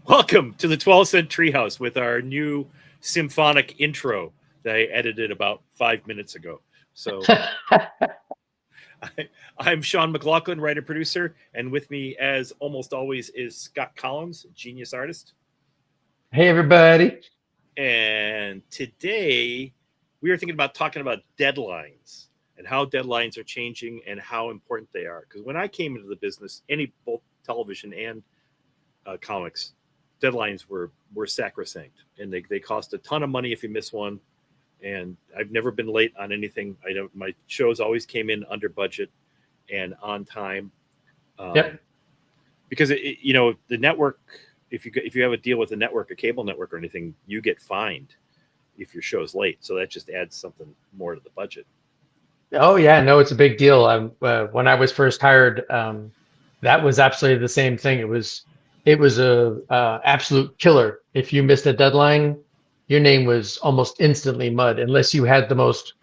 Welcome to the 12-cent treehouse with our new symphonic intro that I edited about 5 minutes ago. So I'm Sean McLaughlin, writer producer, and with me, as almost always, is Scott Collins, genius artist. Hey, everybody. And today we are thinking about talking about deadlines and how deadlines are changing and how important they are. Because when I came into the business, both television and comics, deadlines were sacrosanct, and they cost a ton of money if you miss one. And I've never been late on anything. My shows always came in under budget and on time. Yep. Because the network, if you have a deal with a network, a cable network or anything, you get fined if your show's late. So that just adds something more to the budget. Oh yeah, no, it's a big deal. When I was first hired, that was absolutely the same thing. It was a absolute killer. If you missed a deadline, your name was almost instantly mud, unless you had the most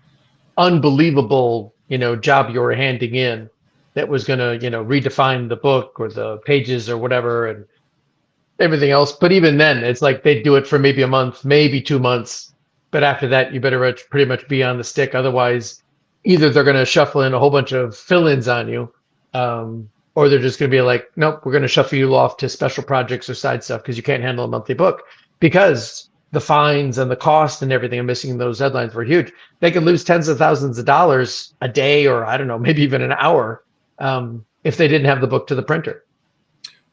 unbelievable, job you were handing in that was going to, redefine the book or the pages or whatever and everything else. But even then, it's like they'd do it for maybe a month, maybe 2 months. But after that, you better pretty much be on the stick. Otherwise, either they're going to shuffle in a whole bunch of fill-ins on you, or they're just going to be like, nope, we're going to shuffle you off to special projects or side stuff because you can't handle a monthly book. Because the fines and the cost and everything of missing those deadlines were huge. They could lose tens of thousands of dollars a day, or I don't know, maybe even an hour, if they didn't have the book to the printer.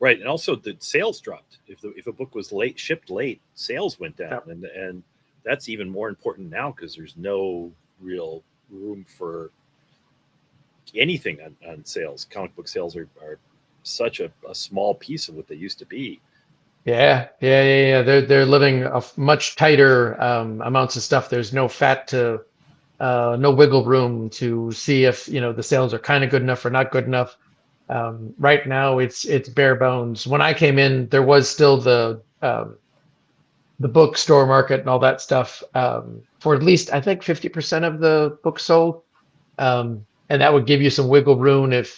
Right, and also the sales dropped. If a book was shipped late, sales went down, yep. and that's even more important now because there's no real room for anything on sales. Comic book sales are such a small piece of what they used to be. Yeah. They're living a much tighter amounts of stuff. There's no no wiggle room to see if the sales are kind of good enough or not good enough. Right now, it's bare bones. When I came in, there was still the bookstore market and all that stuff for at least I think 50% of the books sold, and that would give you some wiggle room if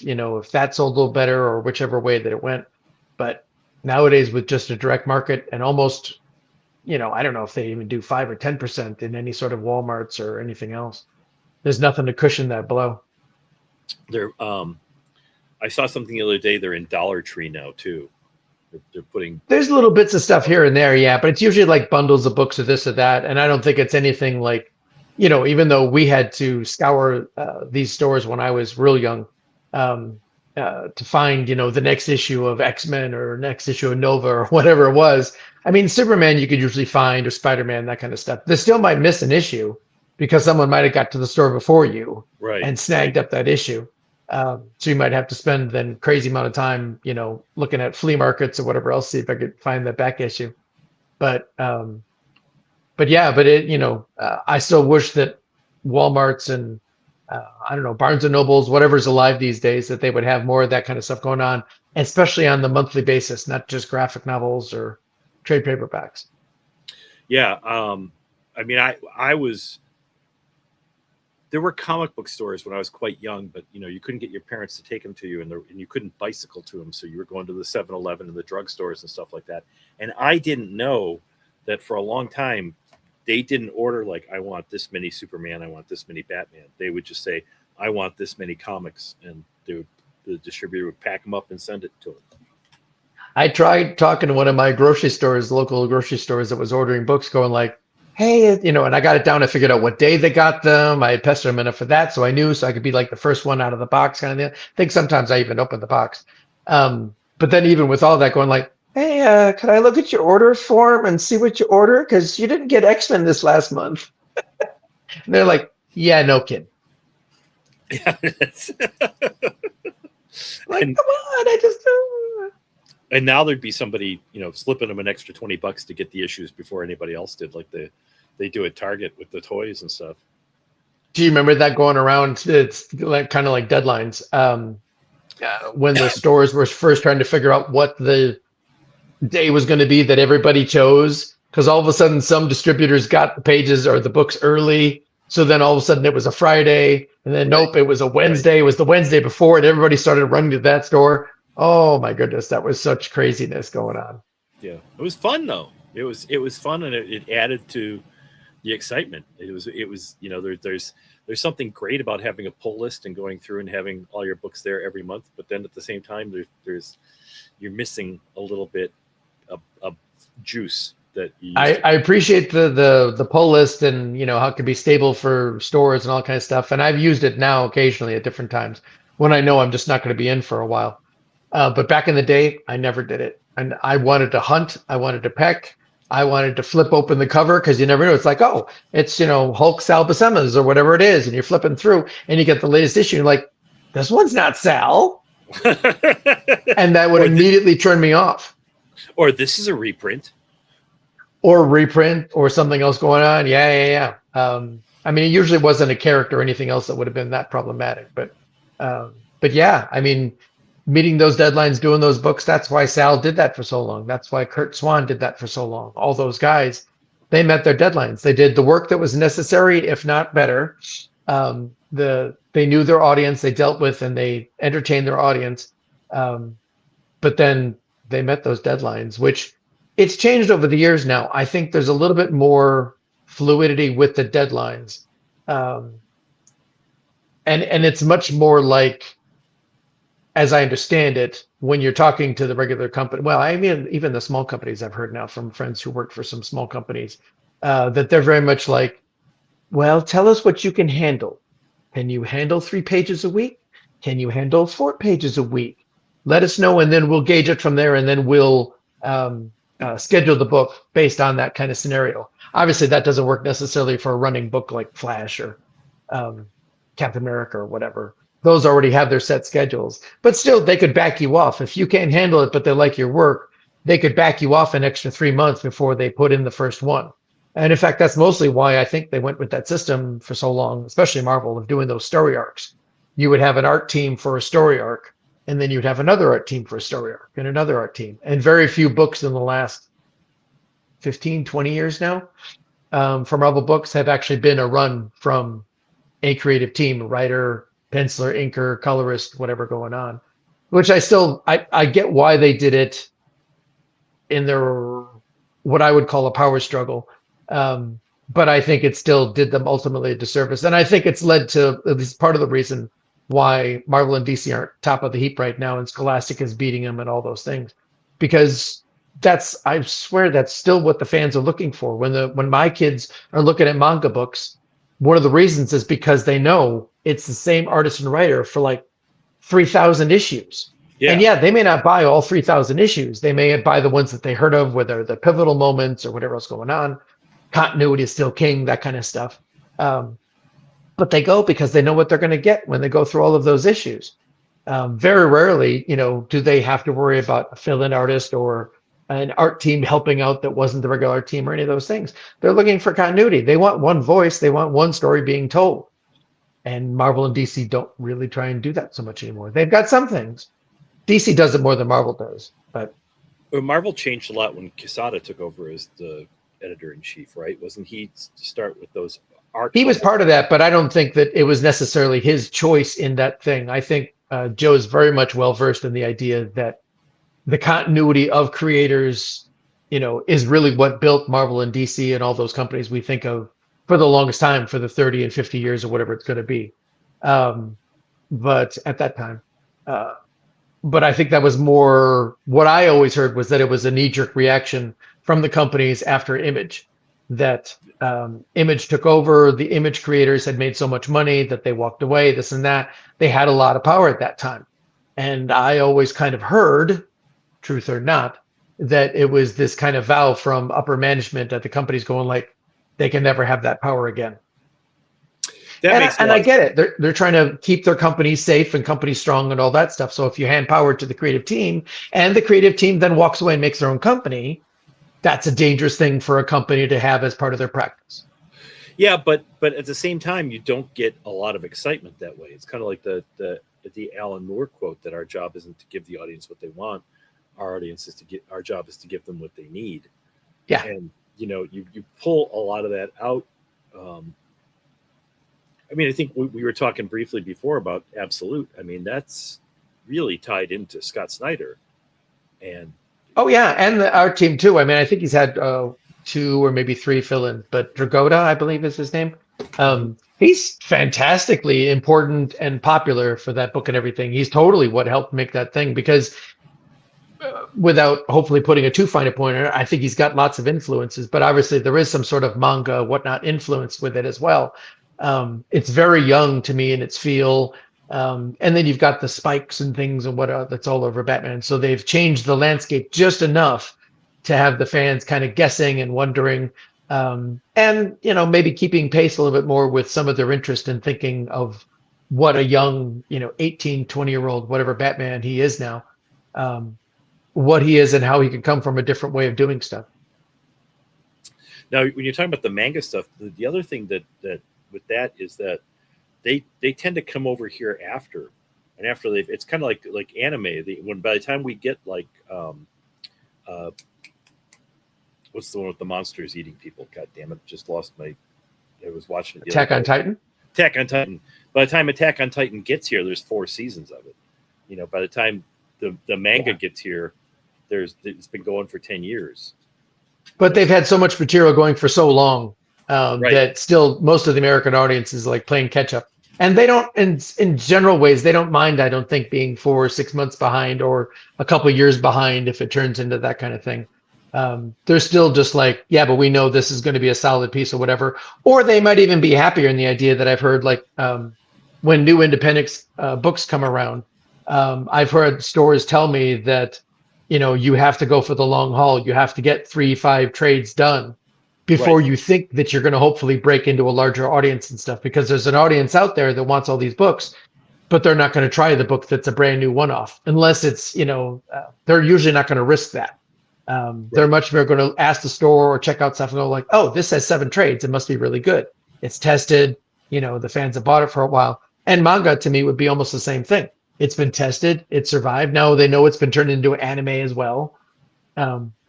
that sold a little better or whichever way that it went. But nowadays, with just a direct market and almost, I don't know if they even do 5 or 10% in any sort of Walmarts or anything else. There's nothing to cushion that blow. I saw something the other day. They're in Dollar Tree now too. They're putting. There's little bits of stuff here and there, yeah, but it's usually like bundles of books or this or that, and I don't think it's anything like, even though we had to scour these stores when I was real young. To find, the next issue of X-Men or next issue of Nova or whatever it was. I mean, Superman you could usually find, or Spider-Man, that kind of stuff. They still might miss an issue because someone might have got to the store before you, right, and snagged up that issue. So you might have to spend then crazy amount of time, looking at flea markets or whatever else, see if I could find that back issue. But I still wish that Walmarts and I don't know, Barnes and Nobles, whatever's alive these days, that they would have more of that kind of stuff going on, especially on the monthly basis, not just graphic novels or trade paperbacks. Yeah. I mean, there were comic book stores when I was quite young, but you couldn't get your parents to take them to you, and you couldn't bicycle to them. So you were going to the 7-Eleven and the drugstores and stuff like that. And I didn't know that for a long time, they didn't order like, I want this many Superman, I want this many Batman. They would just say, I want this many comics, and the distributor would pack them up and send it to them. I tried talking to one of my grocery stores, local grocery stores that was ordering books, going like, hey, and I got it down. I figured out what day they got them. I pestered them enough for that, so I knew, so I could be like the first one out of the box kind of thing. I think sometimes I even opened the box. But then even with all that going like, hey, could I look at your order form and see what you order? Because you didn't get X-Men this last month. And they're like, yeah, no kidding. Yeah, like, come on, I just don't. And now there'd be somebody, slipping them an extra $20 to get the issues before anybody else did, like they do at Target with the toys and stuff. Do you remember that going around? It's like kind of like deadlines. When the stores were first trying to figure out what the day was going to be that everybody chose, because all of a sudden some distributors got the pages or the books early, so then all of a sudden it was a Friday, and then nope, it was a Wednesday. It was the Wednesday before, and everybody started running to that store. Oh my goodness, that was such craziness going on. Yeah, it was fun though. It was fun, and it added to the excitement. It was there's something great about having a pull list and going through and having all your books there every month. But then at the same time, there's you're missing a little bit of juice that you used I, to. I appreciate the pull list and how it can be stable for stores and all kind of stuff. And I've used it now occasionally at different times when I know I'm just not going to be in for a while. But back in the day, I never did it. And I wanted to hunt, I wanted to peck, I wanted to flip open the cover because you never know. It's like, oh, it's Hulk Sal Buscema's or whatever it is, and you're flipping through and you get the latest issue. And you're like, this one's not Sal, and that would or immediately turn me off. or this is a reprint. Or reprint or something else going on. Yeah. I mean, it usually wasn't a character or anything else that would have been that problematic, but yeah, I mean, meeting those deadlines, doing those books, that's why Sal did that for so long. That's why Kurt Swan did that for so long. All those guys, they met their deadlines. They did the work that was necessary, if not better. They knew their audience, they dealt with and they entertained their audience. But then they met those deadlines, which it's changed over the years now. I think there's a little bit more fluidity with the deadlines. And it's much more like, as I understand it, when you're talking to the regular company, well, I mean, even the small companies I've heard now from friends who work for some small companies, that they're very much like, well, tell us what you can handle. Can you handle 3 pages a week? Can you handle 4 pages a week? Let us know, and then we'll gauge it from there, and then we'll schedule the book based on that kind of scenario. Obviously, that doesn't work necessarily for a running book like Flash or Captain America or whatever. Those already have their set schedules, but still, they could back you off if you can't handle it. But they like your work, they could back you off an extra 3 months before they put in the first one. And in fact, that's mostly why I think they went with that system for so long, especially Marvel, of doing those story arcs. You would have an art team for a story arc, and then you'd have another art team for a story arc and another art team. And very few books in the last 15, 20 years now for Marvel books have actually been a run from a creative team, writer, penciler, inker, colorist, whatever going on, which I get why they did it in their, what I would call a power struggle. But I think it still did them ultimately a disservice. And I think it's led to at least part of the reason why Marvel and DC aren't top of the heap right now and Scholastic is beating them and all those things. Because I swear that's still what the fans are looking for. When my kids are looking at manga books, one of the reasons is because they know it's the same artist and writer for like 3,000 issues. Yeah. And yeah, they may not buy all 3,000 issues. They may buy the ones that they heard of, whether the pivotal moments or whatever else going on. Continuity is still king, that kind of stuff. But they go because they know what they're going to get when they go through all of those issues. Very rarely, do they have to worry about a fill-in artist or an art team helping out that wasn't the regular art team or any of those things. They're looking for continuity. They want one voice. They want one story being told. And Marvel and DC don't really try and do that so much anymore. They've got some things. DC does it more than Marvel does. But Marvel changed a lot when Quesada took over as the editor-in-chief, right? Wasn't he to start with those arcs? he was part of that, but I don't think that it was necessarily his choice in that thing. I think Joe's very much well-versed in the idea that the continuity of creators, is really what built Marvel and DC and all those companies we think of for the longest time, for the 30 and 50 years or whatever it's going to be. But at that time, but I think that was more, what I always heard was that it was a knee-jerk reaction from the companies after Image, that Image took over, the Image creators had made so much money that they walked away, this and that. They had a lot of power at that time. And I always kind of heard, truth or not, that it was this kind of vow from upper management at the companies going like, they can never have that power again. And I get it. They're trying to keep their companies safe and companies strong and all that stuff. So if you hand power to the creative team and the creative team then walks away and makes their own company, that's a dangerous thing for a company to have as part of their practice. Yeah, but at the same time, you don't get a lot of excitement that way. It's kind of like the Alan Moore quote that our job isn't to give the audience what they want. Our job is to give them what they need. Yeah. And you pull a lot of that out. I think we were talking briefly before about Absolute. That's really tied into Scott Snyder, and Oh yeah, and our team too. I mean, I think he's had two or maybe three fill-ins, but Dragoda, I believe, is his name. Mhm. He's fantastically important and popular for that book and everything. He's totally what helped make that thing because without hopefully putting a too fine a point on it, I think he's got lots of influences, but obviously there is some sort of manga, whatnot influence with it as well. It's very young to me in its feel. And then you've got the spikes and things and what that's all over Batman. So they've changed the landscape just enough to have the fans kind of guessing and wondering. And, you know, maybe keeping pace a little bit more with some of their interest in thinking of what a young, you know, 18, 20-year-old, whatever Batman he is now. Um, what he is and how he could come from a different way of doing stuff. Now, when you're talking about the manga stuff, the other thing that with that is that they tend to come over here after, and after they've, it's kind of like anime. When by the time we get like uh, what's the one with the monsters eating people? God damn it! Just lost my. I was watching it. Attack on Titan. Attack on Titan. By the time Attack on Titan gets here, there's 4 seasons of it. You know, by the time the manga gets here, it's been going for 10 years. But they've had so much material going for so long Right. that still most of the American audience is like playing catch up. And they don't, in general ways, they don't mind, I don't think, being 4 or 6 months behind or a couple of years behind if it turns into that kind of thing. They're still just like, yeah, but we know this is going to be a solid piece or whatever. Or they might even be happier in the idea that I've heard, like when new independent books come around, I've heard stores tell me that, you know, you have to go for the long haul. You have to get 3-5 trades done before you think that you're going to hopefully break into a larger audience and stuff, because there's an audience out there that wants all these books, but they're not going to try the book that's a brand new one-off unless it's, you know, they're usually not going to risk that. They're much more going to ask the store or check out stuff and go like, oh, this has 7 trades. It must be really good. It's tested. You know, the fans have bought it for a while. And manga to me would be almost the same thing. It's been tested. It survived. Now they know it's been turned into an anime as well.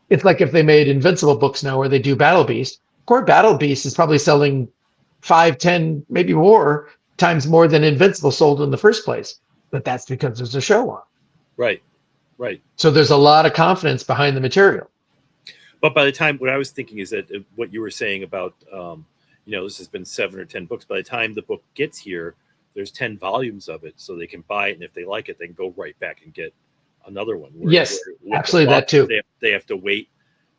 It's like if they made Invincible books now where they do Battle Beast. Core Battle Beast is probably selling 5, 10, maybe more times more than Invincible sold in the first place. But that's because there's a show on. Right. So there's a lot of confidence behind the material. But by the time, what I was thinking is that what you were saying about, you know, this has been 7 or 10 books. By the time the book gets here, there's 10 volumes of it, so they can buy it, and if they like it, they can go right back and get another one. Yes, absolutely, that too. They have to wait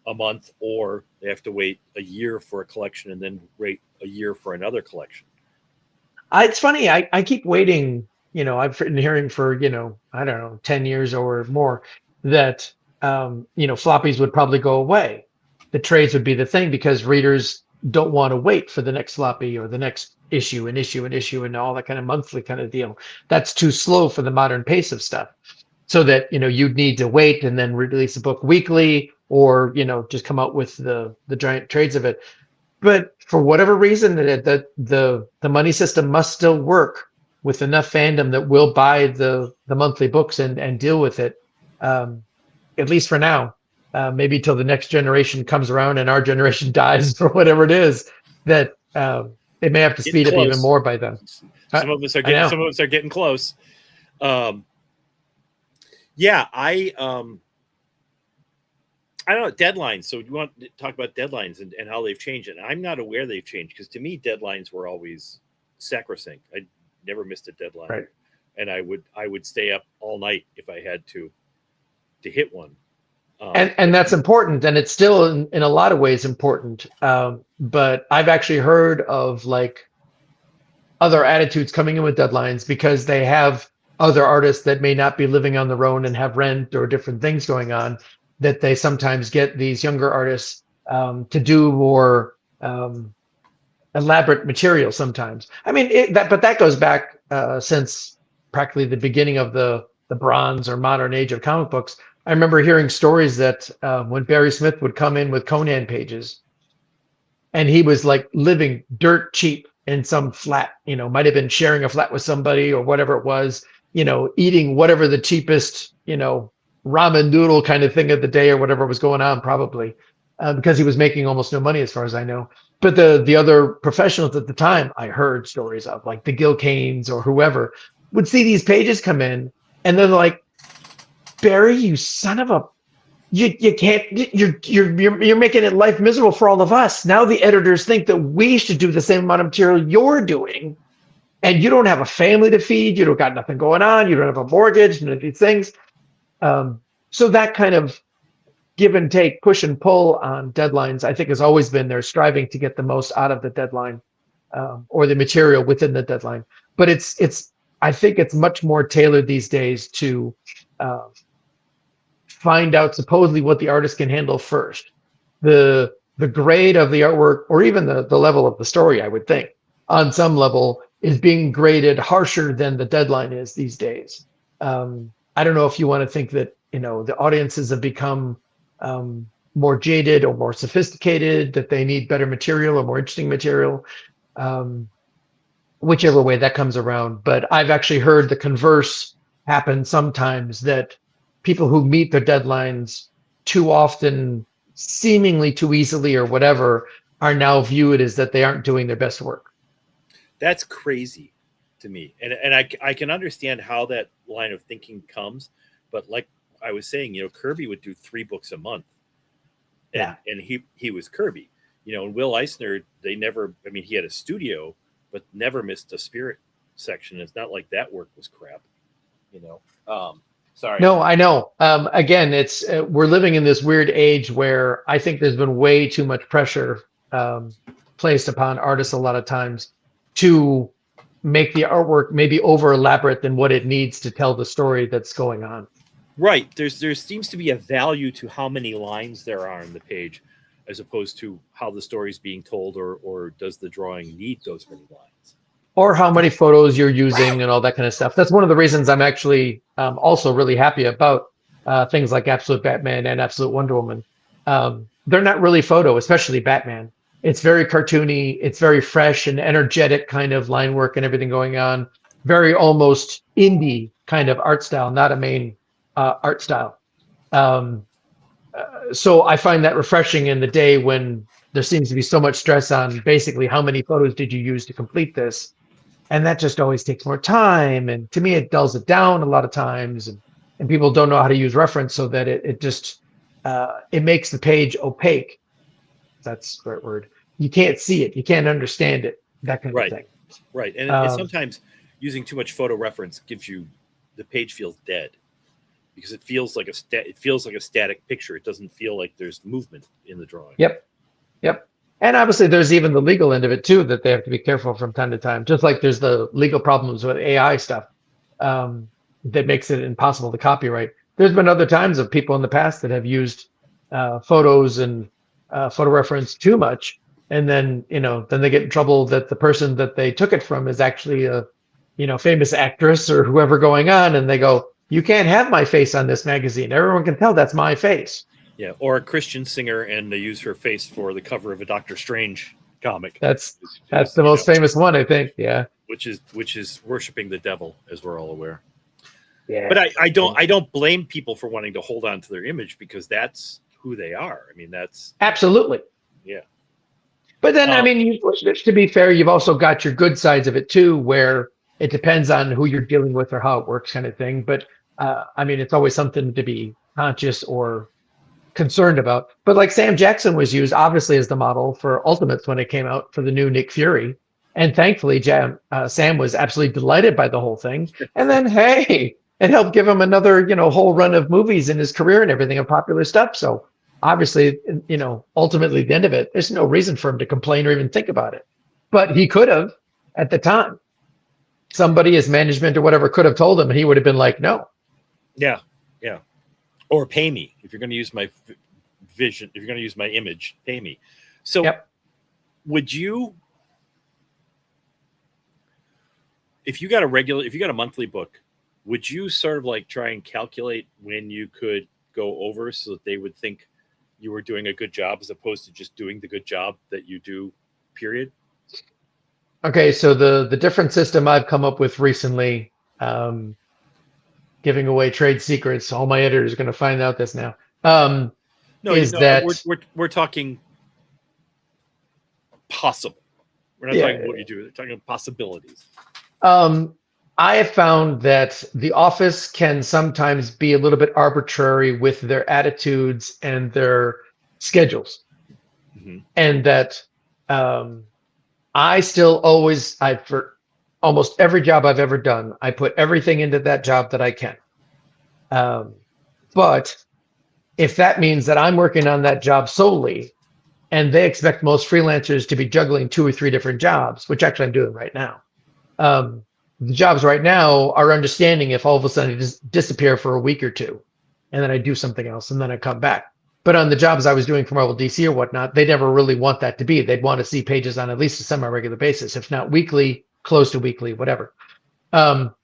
a month, or they have to wait a year for a collection, and then wait a year for another collection. It's funny. I keep waiting. You know, I've been hearing for, you know, I don't know, 10 years or more that, you know, floppies would probably go away. The trades would be the thing because readers don't want to wait for the next floppy or the next issue and all that kind of monthly kind of deal. That's too slow for the modern pace of stuff. So that, you know, you'd need to wait and then release a book weekly, or, you know, just come out with the giant trades of it. But for whatever reason, the money system must still work with enough fandom that will buy the monthly books and deal with it, at least for now. Maybe till the next generation comes around and our generation dies or whatever it is, that it may have to speed up even more by then. Some of us are getting close. Yeah, I don't know, deadlines. So you want to talk about deadlines and how they've changed. And I'm not aware they've changed, because to me, deadlines were always sacrosanct. I never missed a deadline. Right. And I would stay up all night if I had to hit one. And that's important, and it's still in a lot of ways important. But I've actually heard of like other attitudes coming in with deadlines because they have other artists that may not be living on their own and have rent or different things going on, that they sometimes get these younger artists to do more elaborate material sometimes. I mean, but that goes back since practically the beginning of the bronze or modern age of comic books. I remember hearing stories that when Barry Smith would come in with Conan pages, and he was like living dirt cheap in some flat, you know, might have been sharing a flat with somebody or whatever it was, you know, eating whatever the cheapest, you know, ramen noodle kind of thing of the day or whatever was going on, probably because he was making almost no money as far as I know. But the other professionals at the time, I heard stories of, like the Gil Kanes or whoever, would see these pages come in and then like, Barry, you son of a you can't, you're making it life miserable for all of us. Now the editors think that we should do the same amount of material you're doing, and you don't have a family to feed, you don't got nothing going on, you don't have a mortgage, none of these things. So that kind of give and take, push and pull on deadlines, I think has always been there, striving to get the most out of the deadline, or the material within the deadline. But I think it's much more tailored these days to find out supposedly what the artist can handle first. The grade of the artwork, or even the level of the story, I would think, on some level, is being graded harsher than the deadline is these days. I don't know if you want to think that, the audiences have become more jaded or more sophisticated, that they need better material or more interesting material, whichever way that comes around. But I've actually heard the converse happen sometimes, that people who meet their deadlines too often, seemingly too easily or whatever, are now viewed as that they aren't doing their best work. That's crazy to me. And I can understand how that line of thinking comes, but like I was saying, Kirby would do 3 books a month. And he was Kirby. And Will Eisner, he had a studio, but never missed a spirit section. It's not like that work was crap, Sorry. No, I know. Again, it's we're living in this weird age where I think there's been way too much pressure placed upon artists a lot of times to make the artwork maybe over elaborate than what it needs to tell the story that's going on. Right. There seems to be a value to how many lines there are on the page, as opposed to how the story is being told, or does the drawing need those many lines? Or how many photos you're using and all that kind of stuff. That's one of the reasons I'm actually also really happy about things like Absolute Batman and Absolute Wonder Woman. They're not really photo, especially Batman. It's very cartoony. It's very fresh and energetic kind of line work and everything going on. Very almost indie kind of art style, not a main art style. So I find that refreshing in the day when there seems to be so much stress on basically how many photos did you use to complete this. And that just always takes more time. And to me, it dulls it down a lot of times. And people don't know how to use reference, so that it just, it makes the page opaque. That's the right word. You can't see it. You can't understand it. That kind of thing. Right. And sometimes using too much photo reference gives you, the page feels dead, because it feels like a static picture. It doesn't feel like there's movement in the drawing. Yep. And obviously there's even the legal end of it too, that they have to be careful from time to time. Just like there's the legal problems with AI stuff that makes it impossible to copyright. There's been other times of people in the past that have used photos and photo reference too much, and then then they get in trouble that the person that they took it from is actually a famous actress or whoever going on, and they go, "You can't have my face on this magazine. Everyone can tell that's my face." Yeah, or a Christian singer, and they use her face for the cover of a Doctor Strange comic. That's the most famous one, I think. Yeah. Which is worshiping the devil, as we're all aware. Yeah. But I don't blame people for wanting to hold on to their image, because that's who they are. I mean, that's absolutely. Yeah. But then, to be fair, you've also got your good sides of it too, where it depends on who you're dealing with or how it works, kind of thing. But it's always something to be conscious or concerned about. But like Sam Jackson was used obviously as the model for Ultimates when it came out for the new Nick Fury, and thankfully Sam was absolutely delighted by the whole thing. And then hey, it helped give him another whole run of movies in his career and everything, of popular stuff. So obviously ultimately at the end of it, there's no reason for him to complain or even think about it. But he could have at the time. Somebody, his management or whatever, could have told him, and he would have been like, no. Yeah. Or pay me if you're going to use my vision. If you're going to use my image, pay me. So, would you, if you got a monthly book, would you sort of like try and calculate when you could go over, so that they would think you were doing a good job, as opposed to just doing the good job that you do, period? Okay, so the different system I've come up with recently, giving away trade secrets, all my editors are going to find out this now. We're talking possible. We're not talking what you do. We're talking possibilities. I have found that the office can sometimes be a little bit arbitrary with their attitudes and their schedules, Mhm. and that um, I still always, for almost every job I've ever done, I put everything into that job that I can. Um, but if that means that I'm working on that job solely, and they expect most freelancers to be juggling 2 or 3 different jobs, which actually I'm doing right now. Um, the jobs right now are understanding if all of a sudden I just disappear for a week or two, and then I do something else, and then I come back. But on the jobs I was doing for Marvel DC or whatnot, they never really want that to be. They'd want to see pages on at least a semi-regular basis, if not weekly, close to weekly, whatever. Um,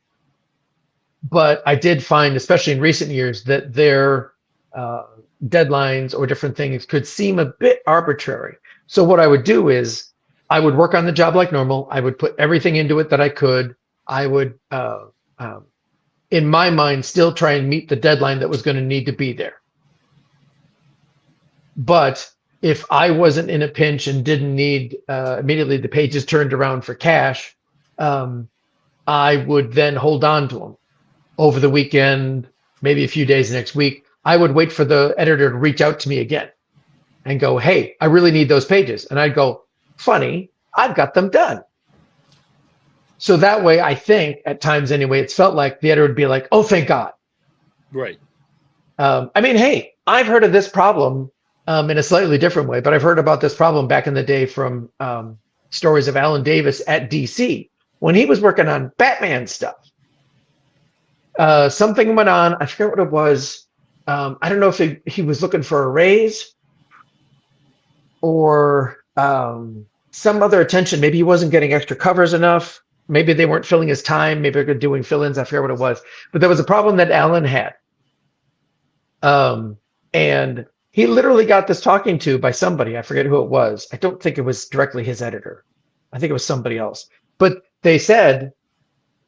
but I did find, especially in recent years, that their uh, deadlines or different things could seem a bit arbitrary. So what I would do is I would work on the job like normal. I would put everything into it that I could. I would, um, in my mind, still try and meet the deadline that was going to need to be there. But if I wasn't in a pinch and didn't need immediately the pages turned around for cash, um, I would then hold on to them over the weekend, maybe a few days next week. I would wait for the editor to reach out to me again and go, "Hey, I really need those pages." And I'd go, "Funny, I've got them done." So that way, I think at times anyway, it's felt like the editor would be like, "Oh, thank God." Right. I mean, hey, I've heard of this problem in a slightly different way, but I've heard about this problem back in the day from stories of Alan Davis at DC when he was working on Batman stuff. Something went on. I forget what it was. I don't know if he was looking for a raise or some other attention. Maybe he wasn't getting extra covers enough. Maybe they weren't filling his time. Maybe they're doing fill-ins. I forget what it was. But there was a problem that Alan had. And he literally got this talking to by somebody. I forget who it was. I don't think it was directly his editor. I think it was somebody else. But they said,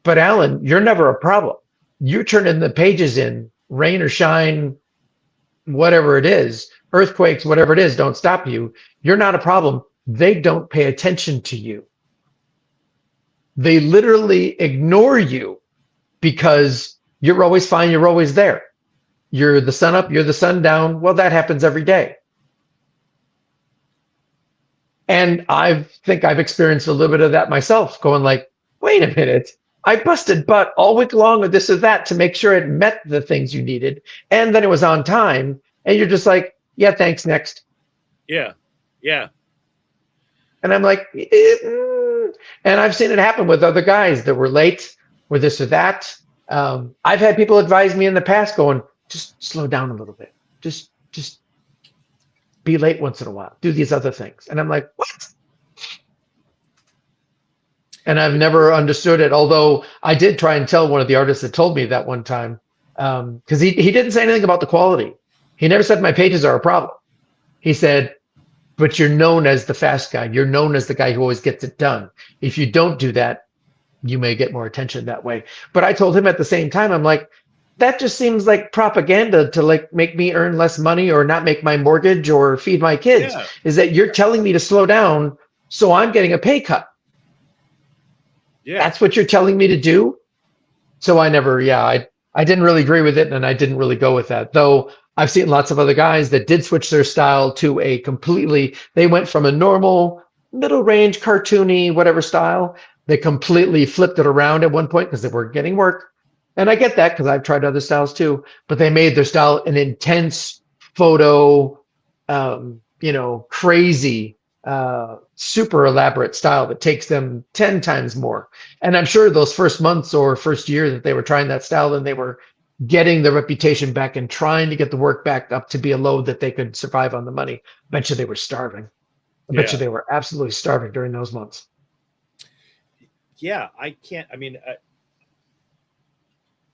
"But Alan, you're never a problem. You're turning the pages in, rain or shine, whatever it is, earthquakes, whatever it is, don't stop you. You're not a problem. They don't pay attention to you. They literally ignore you because you're always fine. You're always there. You're the sun up, you're the sun down. Well, that happens every day." And I think I've experienced a little bit of that myself, going like, "Wait a minute. I busted butt all week long or this or that to make sure it met the things you needed. And then it was on time." And you're just like, "Yeah, thanks, next." Yeah. Yeah. And I'm like, and I've seen it happen with other guys that were late or this or that. I've had people advise me in the past going, "Just slow down a little bit. Just be late once in a while. Do these other things." And I'm like, "What?" And I've never understood it. Although I did try and tell one of the artists that told me that one time, because he didn't say anything about the quality. He never said my pages are a problem. He said, "But you're known as the fast guy. You're known as the guy who always gets it done. If you don't do that, you may get more attention that way." But I told him at the same time, I'm like, that just seems like propaganda to like make me earn less money or not make my mortgage or feed my kids. Yeah. Is that you're telling me to slow down, so I'm getting a pay cut. Yeah. That's what you're telling me to do. So I never, yeah, I didn't really agree with it, and I didn't really go with that. Though I've seen lots of other guys that did switch their style to a completely, they went from a normal middle range cartoony whatever style, they completely flipped it around at one point because they were getting work. And I get that because I've tried other styles too, but they made their style an intense photo, crazy, super elaborate style that takes them 10 times more. And I'm sure those first months or first year that they were trying that style, and they were getting the reputation back and trying to get the work back up to be a load that they could survive on the money. I bet you they were starving. I bet you Yeah. they were absolutely starving during those months. Yeah. I can't. I mean,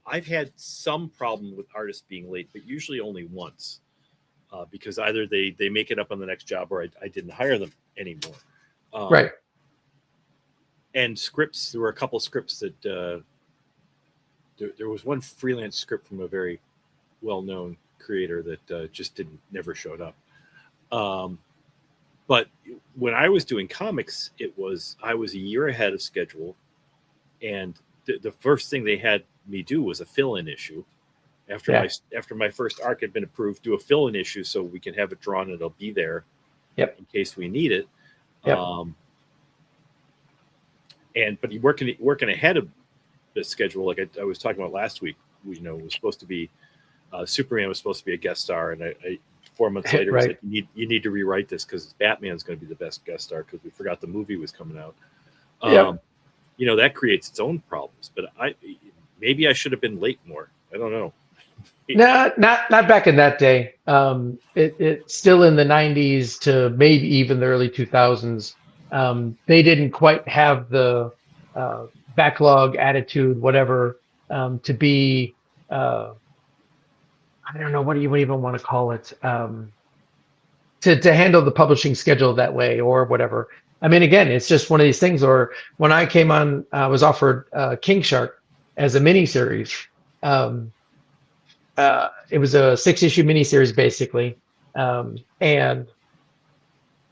I've had some problem with artists being late, but usually only once, because either they make it up on the next job or I didn't hire them anymore. Right. And scripts, there were a couple scripts that there was one freelance script from a very well-known creator that just never showed up. But when I was doing comics, I was a year ahead of schedule, and the first thing they had me do was a fill-in issue after Yeah. my first arc had been approved. Do a fill-in issue so we can have it drawn and it'll be there Yep. in case we need it. Yep. But you're working ahead of the schedule, like I was talking about last week. It was supposed to be Superman was supposed to be a guest star, and I 4 months later Right. was like, you need to rewrite this because Batman's going to be the best guest star because we forgot the movie was coming out. Yep. That creates its own problems. But maybe I should have been late more. I don't know. No, not back in that day. It's still in the 90s to maybe even the early 2000s. They didn't quite have the backlog attitude, whatever, to be, I don't know, what do you even want to call it, to handle the publishing schedule that way or whatever. I mean, again, it's just one of these things. Or when I came on, I was offered King Shark as a miniseries. It was a 6-issue miniseries, basically. And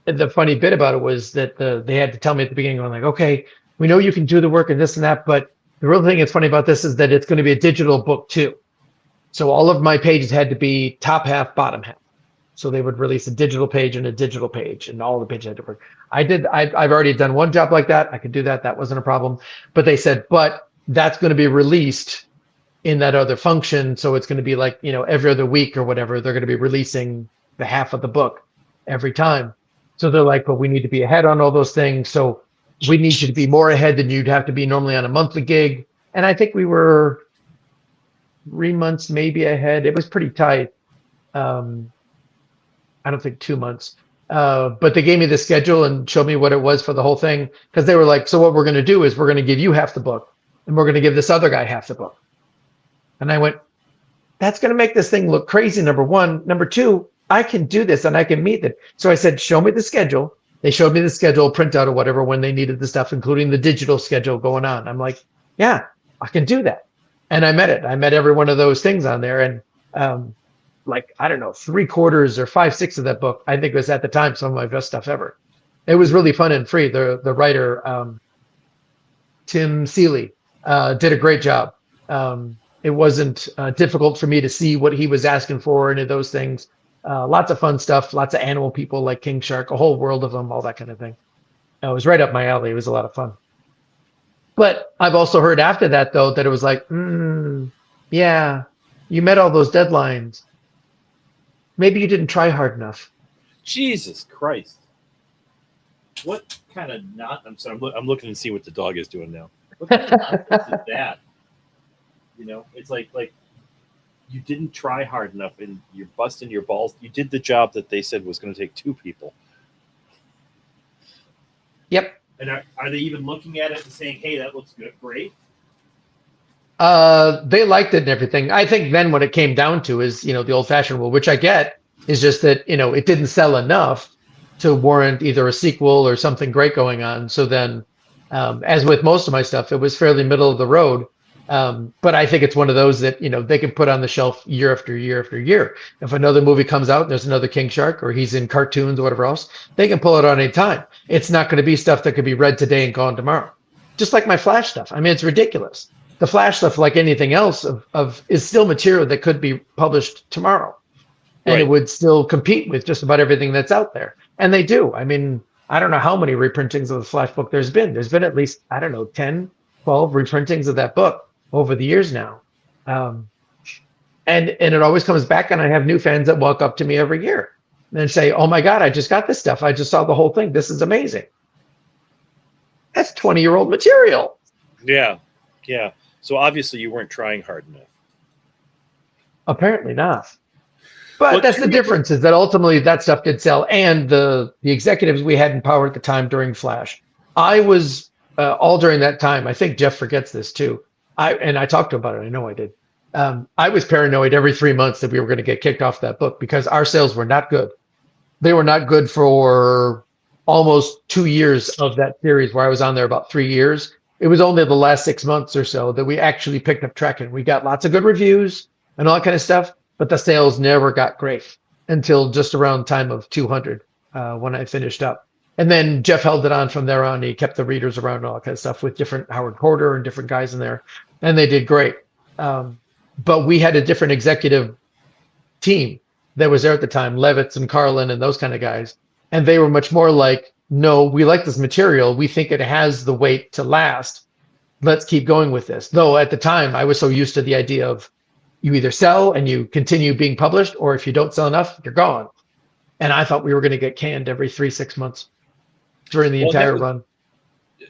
the funny bit about it was that they had to tell me at the beginning, I'm like, okay, we know you can do the work and this and that, but the real thing that's funny about this is that it's going to be a digital book too. So all of my pages had to be top half, bottom half. So they would release a digital page and a digital page, and all the pages had to work. I've already done one job like that. I could do that. That wasn't a problem. But they said, but that's going to be released in that other function. So it's going to be like, every other week or whatever, they're going to be releasing the half of the book every time. So they're like, but we need to be ahead on all those things. So we need you to be more ahead than you'd have to be normally on a monthly gig. And I think we were 3 months maybe ahead. It was pretty tight. I don't think 2 months. But they gave me the schedule and showed me what it was for the whole thing. Because they were like, so what we're going to do is we're going to give you half the book and we're going to give this other guy half the book. And I went, that's going to make this thing look crazy, number one. Number two, I can do this and I can meet it. So I said, show me the schedule. They showed me the schedule, printout or whatever, when they needed the stuff, including the digital schedule going on. I'm like, yeah, I can do that. And I met it. I met every one of those things on there. And I don't know, 3/4 or 5/6 of that book, I think was at the time some of my best stuff ever. It was really fun and free. The writer, Tim Seeley, did a great job. It wasn't difficult for me to see what he was asking for, any of those things. Lots of fun stuff, lots of animal people like King Shark, a whole world of them, all that kind of thing. It was right up my alley. It was a lot of fun. But I've also heard after that, though, that it was like, yeah, you met all those deadlines. Maybe you didn't try hard enough. Jesus Christ. What kind of not? I'm sorry. I'm looking to see what the dog is doing now. What kind of nonsense is that? It's like you didn't try hard enough and you're busting your balls. You did the job that they said was going to take 2 people. Yep. And are they even looking at it and saying, hey, that looks good, great? They liked it and everything. I think then what it came down to is, the old-fashioned rule, which I get, is just that, it didn't sell enough to warrant either a sequel or something great going on. So then, as with most of my stuff, it was fairly middle of the road. But I think it's one of those that, they can put on the shelf year after year after year. If another movie comes out, there's another King Shark, or he's in cartoons or whatever else, they can pull it on any time. It's not going to be stuff that could be read today and gone tomorrow. Just like my Flash stuff. I mean, it's ridiculous. The Flash stuff, like anything else, is still material that could be published tomorrow. And Right. It would still compete with just about everything that's out there. And they do. I mean, I don't know how many reprintings of the Flash book there's been. There's been at least, 10, 12 reprintings of that book over the years now. And it always comes back, and I have new fans that walk up to me every year and say, oh my God, I just got this stuff. I just saw the whole thing. This is amazing. That's 20-year-old material. Yeah. So obviously you weren't trying hard enough. Apparently not. But Well, that's the difference, is that ultimately that stuff did sell. And the executives we had in power at the time during Flash, I was all during that time, I think Jeff forgets this too. I talked to him about it. I know I did. I was paranoid every 3 months that we were going to get kicked off that book because our sales were not good. They were not good for almost 2 years of that series, where I was on there about 3 years. It was only the last 6 months or so that we actually picked up traction. We got lots of good reviews and all that kind of stuff, but the sales never got great until just around time of 200 when I finished up. And then Jeff held it on from there on. He kept the readers around and all that kind of stuff with different Howard Porter and different guys in there, and they did great. But we had a different executive team that was there at the time, Levitz and Carlin and those kind of guys. And they were much more like, no, we like this material. We think it has the weight to last. Let's keep going with this. Though at the time, I was so used to the idea of you either sell and you continue being published, or if you don't sell enough, you're gone. And I thought we were going to get canned every 3-6 months during the entire run.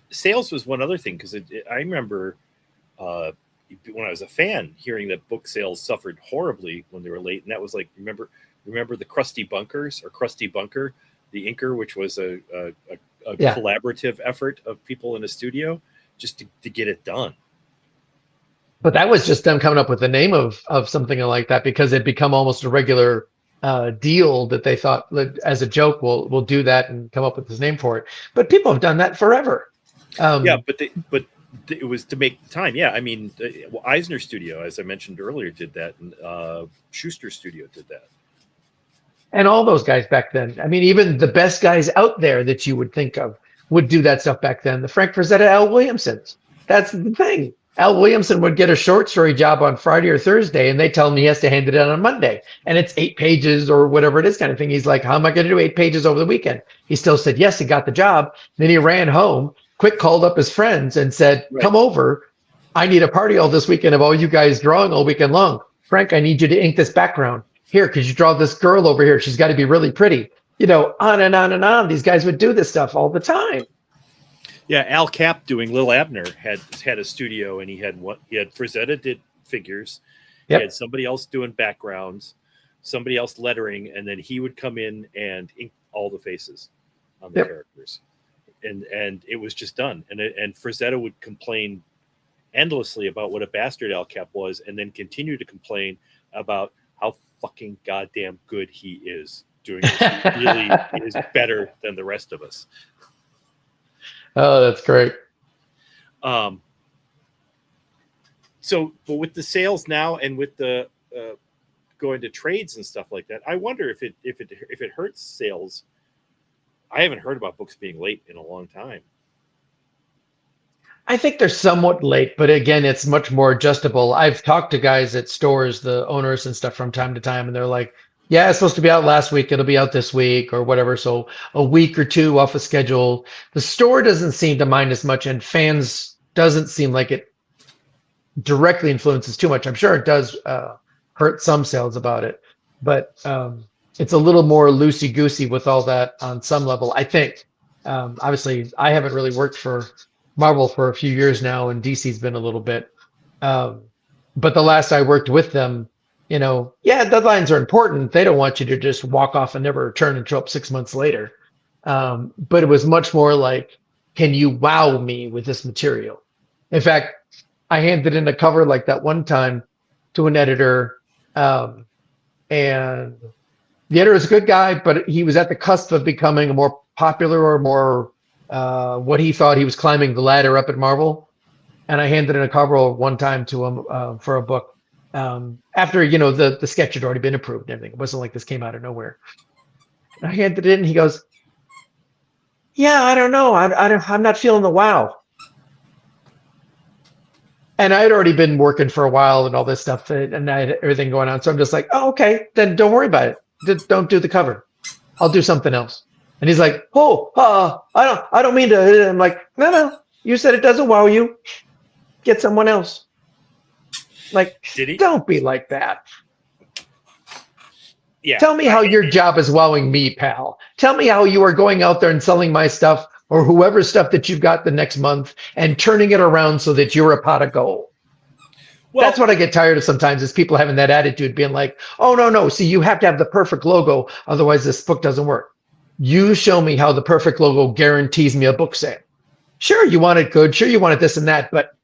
Sales was one other thing, because I remember when I was a fan, hearing that book sales suffered horribly when they were late, and that was like, remember the Krusty Bunkers or Krusty Bunker, the inker, which was a collaborative effort of people in a studio just to get it done. But that was just them coming up with the name of something like that, because it'd become almost a regular deal that they thought, as a joke, we'll do that and come up with this name for it. But people have done that forever. But it was to make the time. Yeah, I mean, Eisner Studio, as I mentioned earlier, did that, and Schuster Studio did that. And all those guys back then. I mean, even the best guys out there that you would think of would do that stuff back then. The Frank Frazetta, Al Williamsons. That's the thing. Al Williamson would get a short story job on Friday or Thursday, and they tell him he has to hand it in on Monday. And it's 8 pages or whatever it is kind of thing. He's like, how am I going to do 8 pages over the weekend? He still said, yes, he got the job. Then he ran home, quick called up his friends and said, come over. I need a party all this weekend of all you guys drawing all weekend long. Frank, I need you to ink this background. Here, could you draw this girl over here? She's got to be really pretty. You know, on and on and on. These guys would do this stuff all the time. Yeah, Al Cap doing Lil Abner had a studio, and he had Frazetta did figures. Yep. He had somebody else doing backgrounds, somebody else lettering, and then he would come in and ink all the faces on the characters. And it was just done. And Frazetta would complain endlessly about what a bastard Al Cap was, and then continue to complain about how fucking goddamn good he is doing this. He really is better than the rest of us. Oh, that's great. So, but with the sales now and with the going to trades and stuff like that, I wonder if it hurts sales. I haven't heard about books being late in a long time. I think they're somewhat late, but again, it's much more adjustable. I've talked to guys at stores, the owners and stuff, from time to time, and they're like, yeah, it's supposed to be out last week. It'll be out this week or whatever. So a week or two off a schedule. The store doesn't seem to mind as much, and fans doesn't seem like it directly influences too much. I'm sure it does hurt some sales about it, but it's a little more loosey-goosey with all that on some level, I think. Obviously, I haven't really worked for Marvel for a few years now, and DC's been a little bit. But the last I worked with them, you know, yeah, deadlines are important. They don't want you to just walk off and never return and show up 6 months later. But it was much more like, can you wow me with this material? In fact, I handed in a cover like that one time to an editor, and the editor was a good guy, but he was at the cusp of becoming a more popular or more what he thought he was climbing the ladder up at Marvel. And I handed in a cover one time to him for a book. After, you know, the sketch had already been approved and everything. It wasn't like this came out of nowhere. I handed it in. He goes, yeah, I don't know. I'm not feeling the wow. And I had already been working for a while and all this stuff, and I had everything going on. So I'm just like, oh, okay, then don't worry about it. Just don't do the cover. I'll do something else. And he's like, I don't mean to. I'm like, no, you said it doesn't wow you. Get someone else. Like, don't be like that. Yeah. Tell me how your job is wowing me, pal. Tell me how you are going out there and selling my stuff or whoever's stuff that you've got the next month and turning it around so that you're a pot of gold. Well, that's what I get tired of sometimes, is people having that attitude, being like, oh, no. See, you have to have the perfect logo. Otherwise, this book doesn't work. You show me how the perfect logo guarantees me a book sale. Sure, you want it good. Sure, you want it this and that. But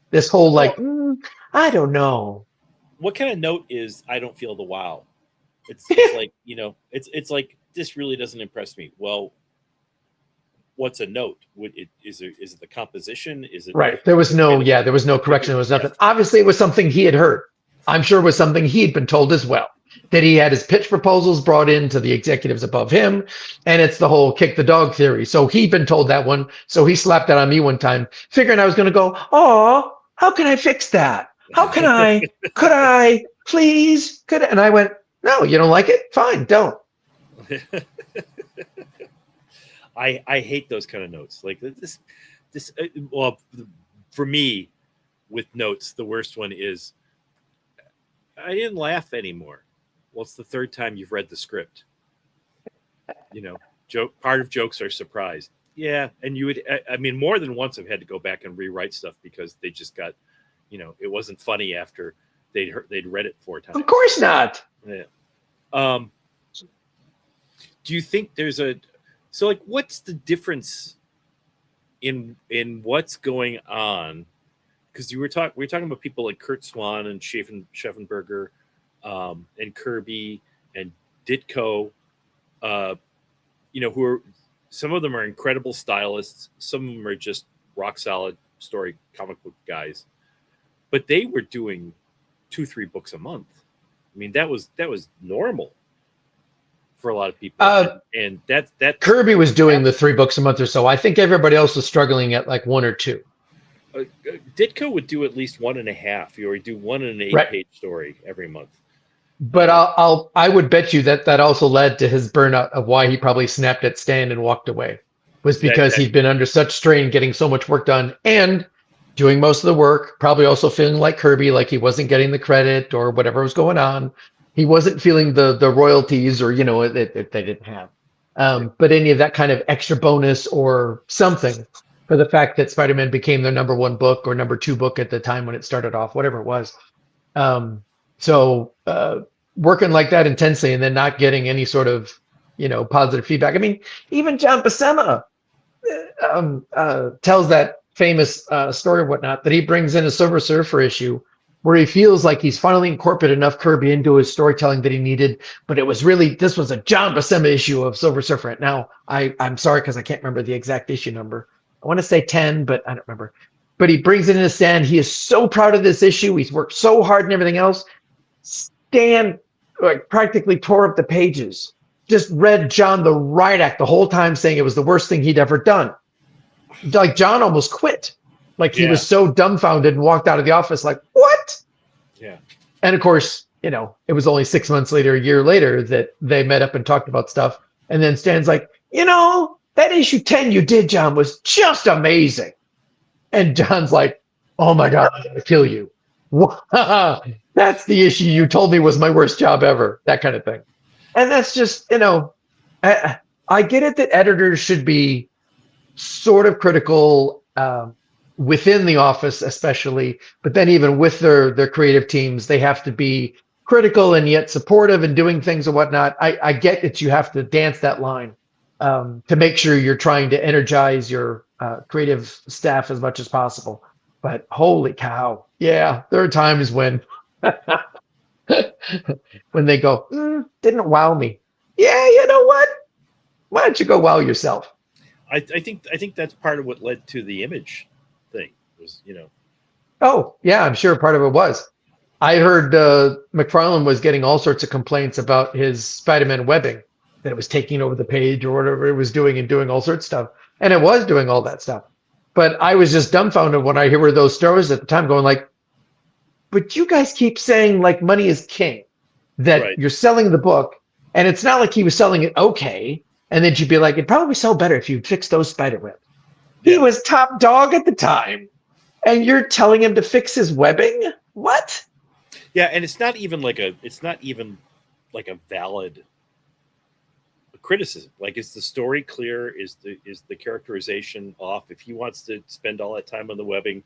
this whole I don't know. What kind of note is I don't feel the wow? It's like, you know, it's like, this really doesn't impress me. Well, what's a note? Is it the composition? Is it right? There was no correction. There was nothing. Obviously, it was something he had heard. I'm sure it was something he'd been told as well. that he had his pitch proposals brought in to the executives above him. And it's the whole kick the dog theory. So he'd been told that one. So he slapped that on me one time, figuring I was going to go, oh, how can I fix that? How can I? Could I? Please? Could I? And I went, no, you don't like it? Fine, don't. I hate those kind of notes. Like this, well, for me, with notes, the worst one is, I didn't laugh anymore. Well, it's the third time you've read the script. Part of jokes are surprised. Yeah, and you would, I mean, more than once I've had to go back and rewrite stuff because they just got, it wasn't funny after they'd read it 4 times. Of course not. Yeah. Do you think there's what's the difference in what's going on? Because we were talking about people like Kurt Swan and Scheffenberger, and Kirby and Ditko, who are, some of them are incredible stylists. Some of them are just rock solid story comic book guys, but they were doing 2-3 books a month. I mean, that was normal for a lot of people. And that Kirby was doing the 3 books a month or so. I think everybody else was struggling at like 1 or 2. Ditko would do at least 1.5. You would do 1 and an 8-page story every month. But I would bet you that also led to his burnout of why he probably snapped at Stan and walked away, was because he'd been under such strain getting so much work done and doing most of the work, probably also feeling like Kirby, like he wasn't getting the credit or whatever was going on. He wasn't feeling the royalties or, that they didn't have. But any of that kind of extra bonus or something for the fact that Spider-Man became their number 1 book or number 2 book at the time when it started off, whatever it was. So working like that intensely and then not getting any sort of, positive feedback. I mean, even John Buscema tells that famous story or whatnot, that he brings in a Silver Surfer issue where he feels like he's finally incorporated enough Kirby into his storytelling that he needed, but this was a John Buscema issue of Silver Surfer. Now, I'm sorry because I can't remember the exact issue number. I want to say 10, but I don't remember. But he brings it in a Stan. He is so proud of this issue. He's worked so hard and everything else. Stan practically tore up the pages, just read John the riot act the whole time, saying it was the worst thing he'd ever done. Like John almost quit. Like he was so dumbfounded and walked out of the office like, what? Yeah. And of course, it was only 6 months later, a year later, that they met up and talked about stuff. And then Stan's like, that issue 10 you did, John, was just amazing. And John's like, oh my God, I'm going to kill you. That's the issue you told me was my worst job ever. That kind of thing. And that's just, I get it that editors should be sort of critical within the office, especially, but then even with their creative teams, they have to be critical and yet supportive and doing things and whatnot. I get that you have to dance that line to make sure you're trying to energize your creative staff as much as possible. But holy cow, yeah, there are times when when they go, didn't wow me. Yeah, you know what? Why don't you go wow yourself? I think that's part of what led to the Image thing. Was Oh yeah, I'm sure part of it was. I heard McFarlane was getting all sorts of complaints about his Spider-Man webbing, that it was taking over the page or whatever it was doing and doing all sorts of stuff, and it was doing all that stuff. But I was just dumbfounded when I heard those stories at the time, going like, "But you guys keep saying like money is king, that you're selling the book, and it's not like he was selling it okay." And then you'd be like, "It'd probably sell better if you fixed those spider webs." Yeah. He was top dog at the time, and you're telling him to fix his webbing? What? Yeah, and it's not even like a valid criticism. Like, is the story clear? Is the characterization off? If he wants to spend all that time on the webbing,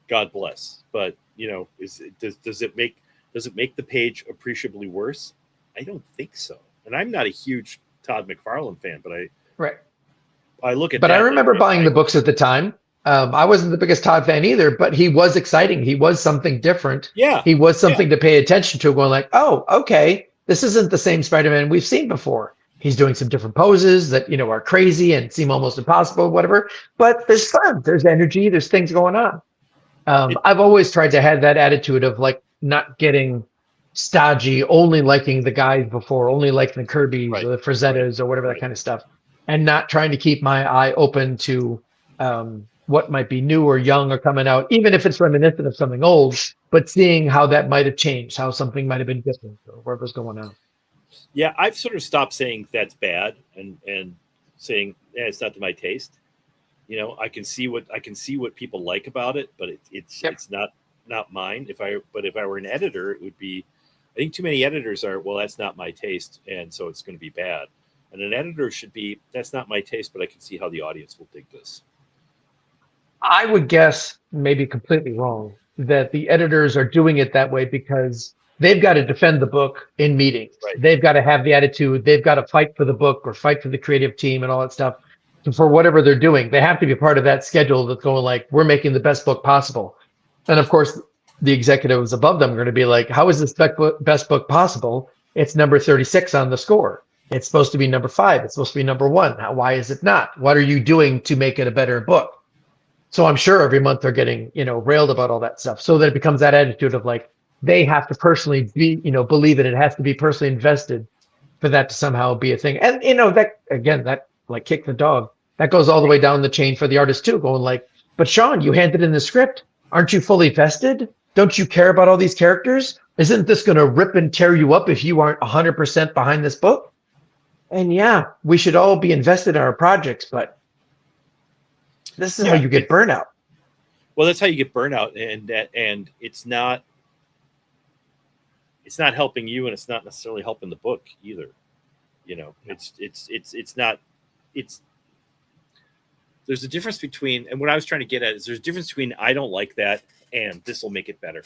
God bless. But does it make the page appreciably worse? I don't think so. And I'm not a huge Todd McFarlane fan, but I look at. But I remember buying the books at the time. I wasn't the biggest Todd fan either, but he was exciting. He was something different. Yeah, he was something to pay attention to. Going like, oh, okay, this isn't the same Spider-Man we've seen before. He's doing some different poses that are crazy and seem almost impossible, whatever. But there's fun, there's energy, there's things going on. I've always tried to have that attitude of like not getting stodgy, only liking the guys before, only liking the Kirby's Right. or the Frazettas or whatever that Right. kind of stuff, and not trying to keep my eye open to what might be new or young or coming out, even if it's reminiscent of something old, but seeing how that might have changed, how something might have been different or whatever's going on. Yeah, I've sort of stopped saying that's bad and saying it's not to my taste. You know, I can see what people like about it, but Yep. it's not mine. If I were an editor, it would be. I think too many editors are, well, that's not my taste, and so it's going to be bad. And an editor should be, that's not my taste, but I can see how the audience will dig this. I would guess, maybe completely wrong, that the editors are doing it that way because they've got to defend the book in meetings. Right. They've got to have the attitude. They've got to fight for the book or fight for the creative team and all that stuff. So for whatever they're doing, they have to be part of that schedule that's going like, we're making the best book possible. And of course, the executives above them are going to be like, how is this best book possible? It's number 36 on the score. It's supposed to be number 5. It's supposed to be number 1. Why is it not? What are you doing to make it a better book? So I'm sure every month they're getting, railed about all that stuff. So that it becomes that attitude of like, they have to personally be, believe it. It has to be personally invested for that to somehow be a thing. And, that, again, that like kick the dog, that goes all the way down the chain for the artist too, going like, but Sean, you handed in the script. Aren't you fully vested? Don't you care about all these characters? Isn't this going to rip and tear you up if you aren't 100% behind this book? And yeah, we should all be invested in our projects, but this is how you get burnout. Well, that's how you get burnout, and it's not helping you, and it's not necessarily helping the book either. It's not. There's a difference between, and what I was trying to get at is there's a difference between I don't like that and this will make it better.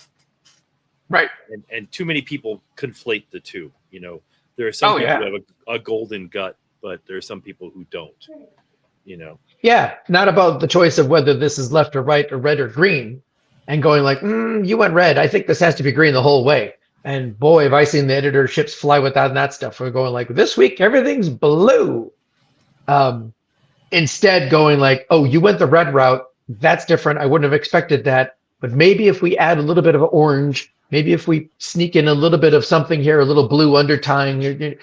Right. And too many people conflate the two. There are some people who have a golden gut, but there are some people who don't. Yeah, not about the choice of whether this is left or right or red or green, and going like, you went red. I think this has to be green the whole way. And boy, have I seen the editorships fly with that stuff. We're going like, this week everything's blue. Instead, going like, oh, you went the red route. That's different. I wouldn't have expected that. But maybe if we add a little bit of orange, maybe if we sneak in a little bit of something here, a little blue undertying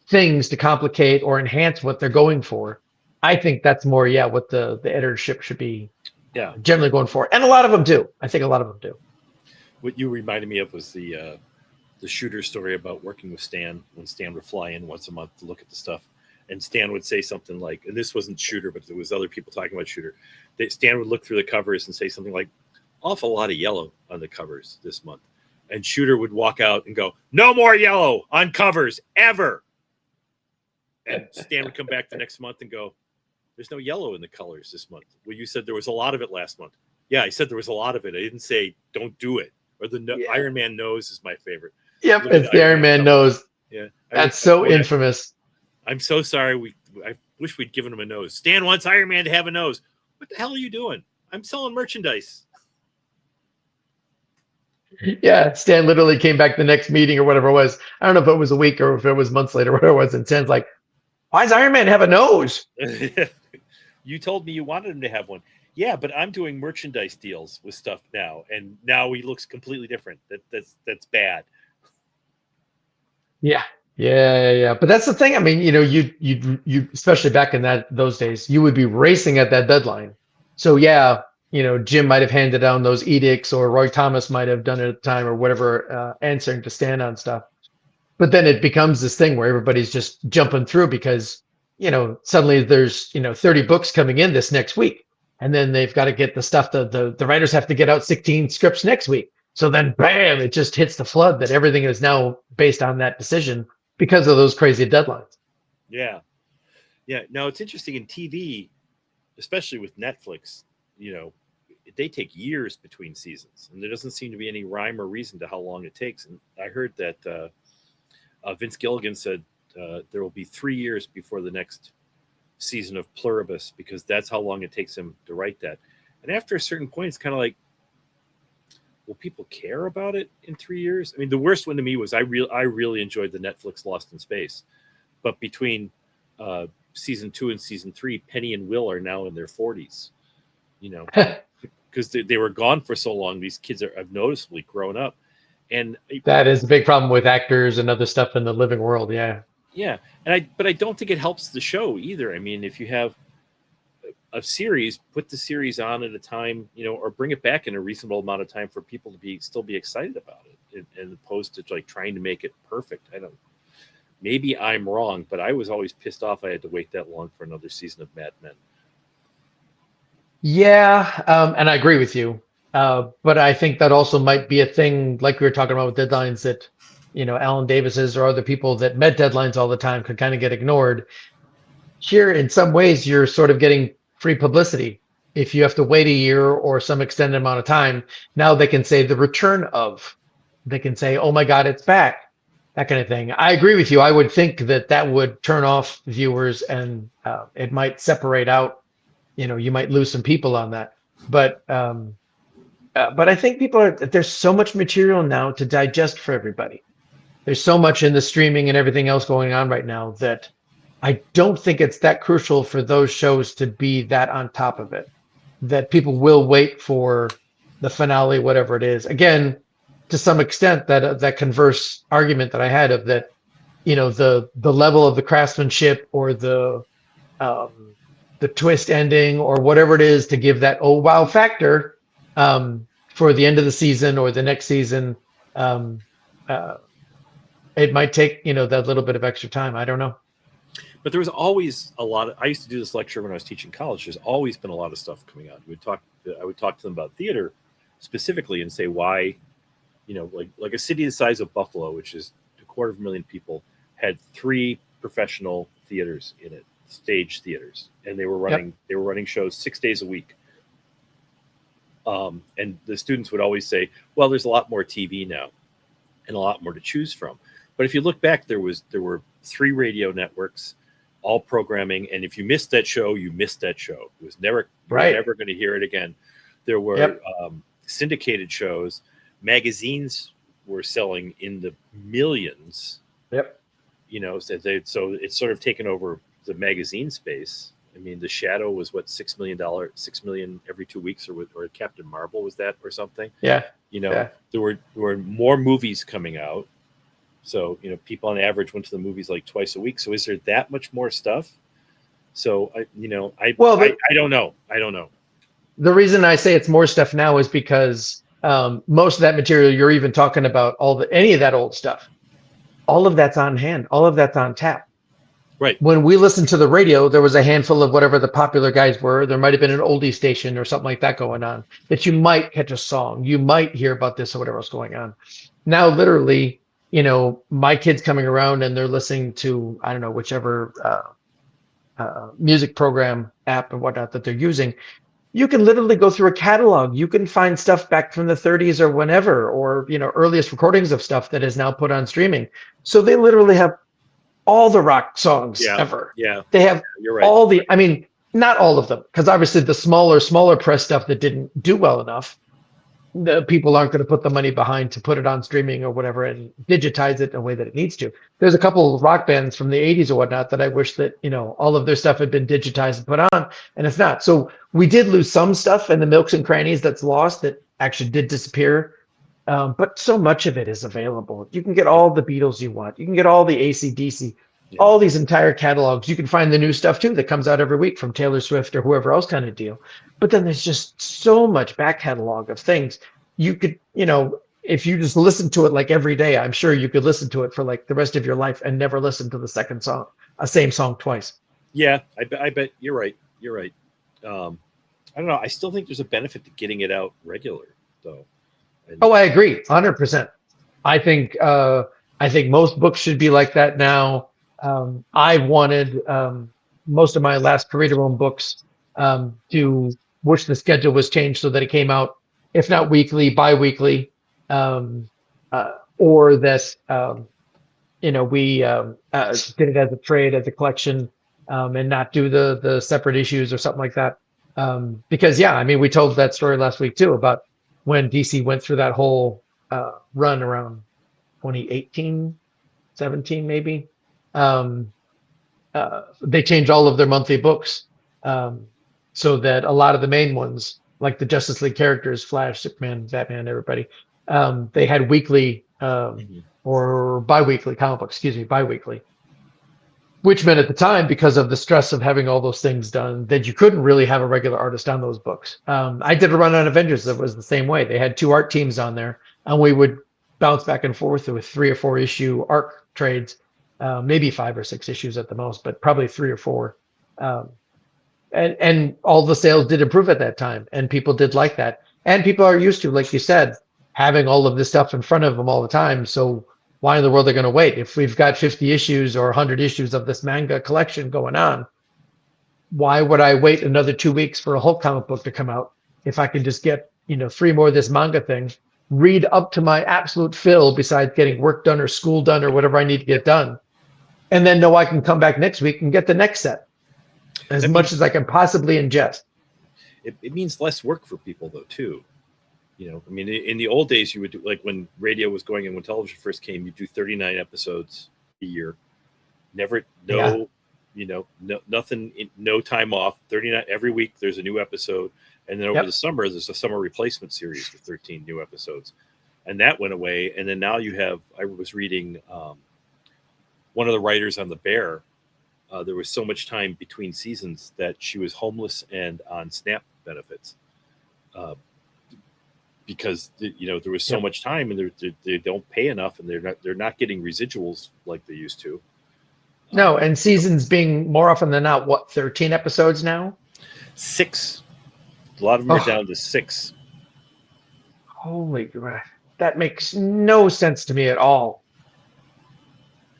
things to complicate or enhance what they're going for. I think that's more, what the editorship should be generally going for. And a lot of them do. I think a lot of them do. What you reminded me of was the Shooter story about working with Stan, when Stan would fly in once a month to look at the stuff. And Stan would say something like, and this wasn't Shooter, but there was other people talking about Shooter. Stan would look through the covers and say something like, awful lot of yellow on the covers this month. And Shooter would walk out and go, no more yellow on covers ever. And Stan would come back the next month and go, there's no yellow in the colors this month. Well, you said there was a lot of it last month. Yeah, I said there was a lot of it. I didn't say don't do it. Or Iron Man nose is my favorite. Yep, it's the Iron Man nose. Yeah, that's so infamous. I'm so sorry. I wish we'd given him a nose. Stan wants Iron Man to have a nose. What the hell are you doing? I'm selling merchandise. Yeah, Stan literally came back the next meeting or whatever it was. I don't know if it was a week or if it was months later, whatever it was. And Stan's like, why does Iron Man have a nose? You told me you wanted him to have one. Yeah, but I'm doing merchandise deals with stuff now, and now he looks completely different. That's bad. Yeah. But that's the thing. I mean, you especially back in those days, you would be racing at that deadline. So Jim might have handed down those edicts, or Roy Thomas might have done it at the time, or whatever, answering to Stan on stuff. But then it becomes this thing where everybody's just jumping through because, suddenly there's, 30 books coming in this next week. And then they've got to get the stuff the writers have to get out 16 scripts next week. So then, bam, it just hits the flood that everything is now based on that decision because of those crazy deadlines. Yeah. No, it's interesting in TV, especially with Netflix, they take years between seasons, and there doesn't seem to be any rhyme or reason to how long it takes. And I heard that Vince Gilligan said there will be 3 years before the next season of Pluribus, because that's how long it takes him to write that. And after a certain point, it's kind of like, will people care about it in 3 years? I mean, the worst one to me was I really enjoyed the Netflix Lost in Space, but between season 2 and season 3, Penny and Will are now in their 40s, because they were gone for so long. These kids have noticeably grown up, And That is a big problem with actors and other stuff in the living world. Yeah. yeah, but I don't think it helps the show either. I mean, if you have a series, put the series on at a time, or bring it back in a reasonable amount of time for people to still be excited about it, as opposed to like trying to make it perfect. I don't. Maybe I'm wrong, but I was always pissed off I had to wait that long for another season of Mad Men. Yeah, and I agree with you. But I think that also might be a thing, like we were talking about with deadlines, that Alan Davis's or other people that met deadlines all the time could kind of get ignored. Here, in some ways, you're sort of getting free publicity. If you have to wait a year or some extended amount of time, now they can say the return of. They can say, "Oh my God, it's back," that kind of thing. I agree with you. I would think that that would turn off viewers, and it might separate out. You might lose some people on that, but I think there's so much material now to digest for everybody. There's so much in the streaming and everything else going on right now that I don't think it's that crucial for those shows to be that on top of it, that people will wait for the finale, whatever it is. Again, to some extent, that converse argument that I had of that, the level of the craftsmanship or the twist ending or whatever it is to give that oh wow factor for the end of the season or the next season. It might take that little bit of extra time. I don't know. But there was always a lot of. I used to do this lecture when I was teaching college. There's always been a lot of stuff coming out. I would talk to them about theater specifically and say why, like a city the size of Buffalo, which is 250,000 people, had 3 professional theaters in it, stage theaters, and they were running shows 6 days a week. And the students would always say, "Well, there's a lot more TV now, and a lot more to choose from." But if you look back, there were 3 radio networks, all programming, and if you missed that show, you missed that show. It was never never going to hear it again. There were syndicated shows. Magazines were selling in the millions. Yep. So it's sort of taken over the magazine space. I mean, The Shadow was what, $6 million every 2 weeks, or Captain Marvel was that or something. Yeah. There were more movies coming out. So, people on average went to the movies like twice a week. So is there that much more stuff? So I don't know. I don't know. The reason I say it's more stuff now is because most of that material you're even talking about, any of that old stuff, all of that's on hand, all of that's on tap. Right. When we listened to the radio, there was a handful of whatever the popular guys were. There might have been an oldie station or something like that going on that you might catch a song. You might hear about this or whatever else going on. Now, literally, my kids coming around and they're listening to, I don't know, whichever music program app and whatnot that they're using. You can literally go through a catalog. You can find stuff back from the 30s or whenever, or, earliest recordings of stuff that is now put on streaming. So they literally have all the rock songs ever. Yeah. They have You're right. all the, I mean, not all of them, because obviously the smaller press stuff that didn't do well enough, the people aren't going to put the money behind to put it on streaming or whatever and digitize it in a way that it needs to. There's a couple of rock bands from the 80s or whatnot that I wish that, all of their stuff had been digitized and put on, and it's not. So we did lose some stuff in the nooks and crannies that's lost that actually did disappear. But so much of it is available. You can get all the Beatles you want. You can get all the AC/DC, all these entire catalogs. You can find the new stuff too that comes out every week from Taylor Swift or whoever else kind of deal. But then there's just so much back catalog of things. You could, if you just listen to it like every day, I'm sure you could listen to it for like the rest of your life and never listen to the same song twice. Yeah, I bet you're right. You're right. I don't know. I still think there's a benefit to getting it out regular, though. Oh, I agree, 100%. I think most books should be like that now. I wanted most of my last Creator Room books to wish the schedule was changed so that it came out, if not weekly, bi-weekly, or that we did it as a trade, as a collection, and not do the separate issues or something like that. Because we told that story last week too about when DC went through that whole run around 2018, 17 maybe. They changed all of their monthly books so that a lot of the main ones, like the Justice League characters, Flash, Superman, Batman, everybody, They had weekly Mhm. or biweekly comic books, excuse me, biweekly, which meant at the time, because of the stress of having all those things done, that you couldn't really have a regular artist on those books. I did a run on Avengers that was the same way. They had two art teams on there, and we would bounce back and forth with 3 or 4 issue arc trades, maybe 5 or 6 issues at the most, but probably 3 or 4. Um, and all the sales did improve at that time, and people did like that. And people are used to, like you said, having all of this stuff in front of them all the time. So why in the world are they going to wait? If we've got 50 issues or 100 issues of this manga collection going on, why would I wait another 2 weeks for a Hulk comic book to come out if I can just get 3 more of this manga thing, read up to my absolute fill besides getting work done or school done or whatever I need to get done, and then know I can come back next week and get the next set as much as I can possibly ingest. It means less work for people though too. I mean, in the old days, you would do, like when radio was going and when television first came, you do 39 episodes a year, never, nothing, no time off. 39 every week. There's a new episode, and then over the summer, there's a summer replacement series with 13 new episodes, and that went away. And then now you have. I was reading one of the writers on The Bear. There was so much time between seasons that she was homeless and on SNAP benefits. Because there was so much time, and they don't pay enough, and they're not getting residuals like they used to. No, and seasons being more often than not, 13 episodes now? 6. A lot of them are down to 6. Holy crap. That makes no sense to me at all.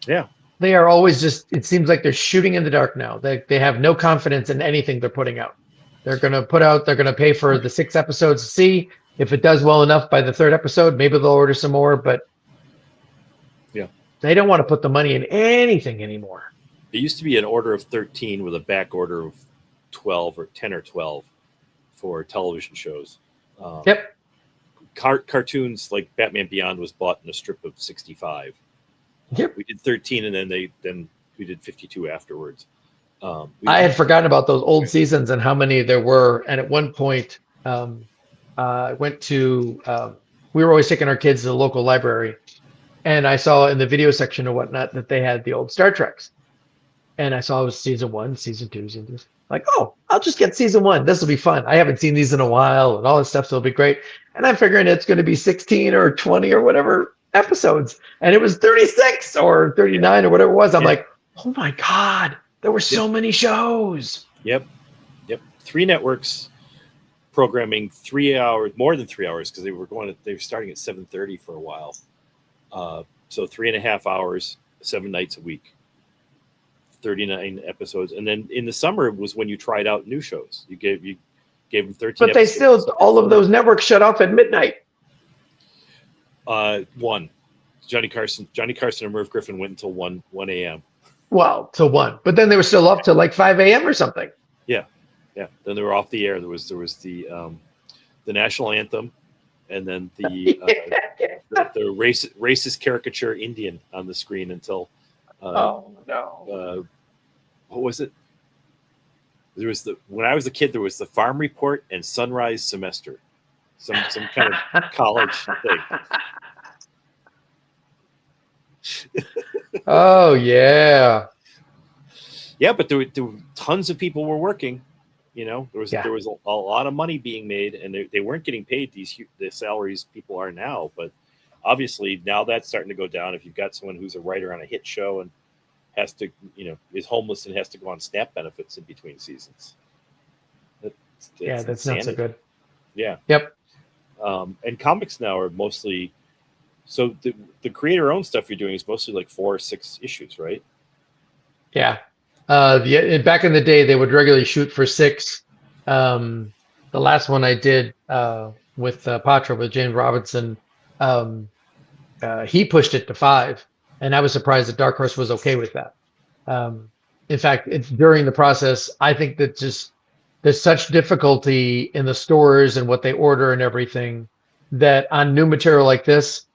Yeah. They are always it seems like they're shooting in the dark now. They have no confidence in anything they're putting out. They're going to pay for the 6 episodes to see. If it does well enough by the 3rd episode, maybe they'll order some more, but they don't want to put the money in anything anymore. It used to be an order of 13 with a back order of 12 or 10 or 12 for television shows. Yep. Cartoons like Batman Beyond was bought in a strip of 65. Yep. We did 13, and then we did 52 afterwards. I had forgotten about those old seasons and how many there were. And at one point, I went to, we were always taking our kids to the local library, and I saw in the video section or whatnot that they had the old Star Treks. And I saw it was season 1, season 2, season 3. Like, oh, I'll just get season 1. This will be fun. I haven't seen these in a while and all this stuff, so it'll be great. And I'm figuring it's going to be 16 or 20 or whatever episodes. And it was 36 or 39 or whatever it was. I'm like, oh my God, there were so many shows. Yep. 3 networks programming 3 hours, more than 3 hours, because they were starting at 7:30 for a while. So 3.5 hours, 7 nights a week, 39 episodes. And then in the summer was when you tried out new shows. You gave them 13 But they still, all of those networks shut off at midnight. One. Johnny Carson and Merv Griffin went until 1 a.m. Well, till 1. But then they were still up till like 5 a.m. or something. Yeah. Then they were off the air. There was the national anthem, and then the racist caricature Indian on the screen until. Oh no! What was it? There was when I was a kid. There was the Farm Report and Sunrise Semester, some kind of college thing. Oh yeah. Yeah, but there were tons of people were working. There was a lot of money being made, and they weren't getting paid the salaries people are now. But obviously now that's starting to go down. If you've got someone who's a writer on a hit show and has to, is homeless and has to go on SNAP benefits in between seasons. That's not so good. Yeah. Yep. And comics now are mostly, so the creator-owned stuff you're doing is mostly like 4 or 6 issues, right? Yeah. Back in the day, they would regularly shoot for 6. The last one I did with Patra, with James Robinson, he pushed it to 5, and I was surprised that Dark Horse was okay with that. In fact, during the process, I think that just there's such difficulty in the stores and what they order and everything that on new material like this,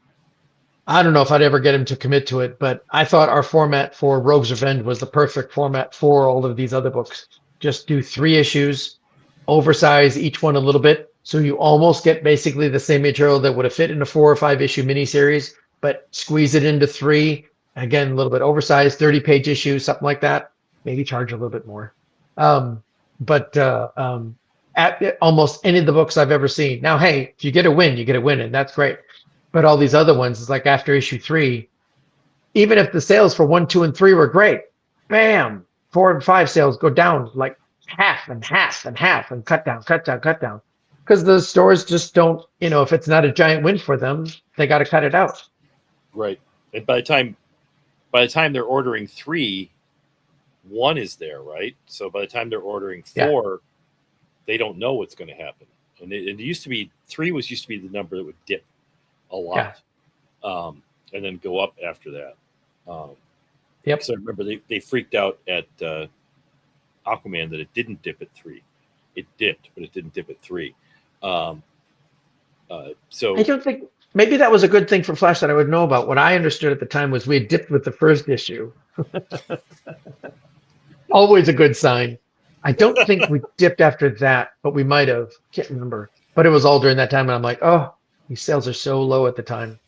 I don't know if I'd ever get him to commit to it, but I thought our format for Rogue's Revenge was the perfect format for all of these other books. Just do 3 issues, oversize each one a little bit, So you almost get basically the same material that would have fit in a 4 or 5 issue miniseries, but squeeze it into 3. Again, a little bit oversized, 30-page issue, something like that. Maybe charge a little bit more. But at almost any of the books I've ever seen. Now, hey, if you get a win, you get a win, and that's great. But all these other ones, it's like after issue 3, even if the sales for 1, 2, and 3 were great, bam, 4 and 5 sales go down like half and half and half and cut down, cut down, cut down. Because the stores just don't, if it's not a giant win for them, they got to cut it out. Right. And by the time they're ordering 3, 1 is there, right? So by the time they're ordering 4, they don't know what's going to happen. And it used to be 3 used to be the number that would dip a lot, and then go up after that. Yep. So I remember they freaked out at Aquaman that it didn't dip at 3. It dipped, but it didn't dip at 3. So I don't think maybe that was a good thing for Flash that I would know about. What I understood at the time was we had dipped with the first issue. Always a good sign. I don't think we dipped after that, but we might have. Can't remember. But it was all during that time, and I'm like, oh, these sales are so low at the time.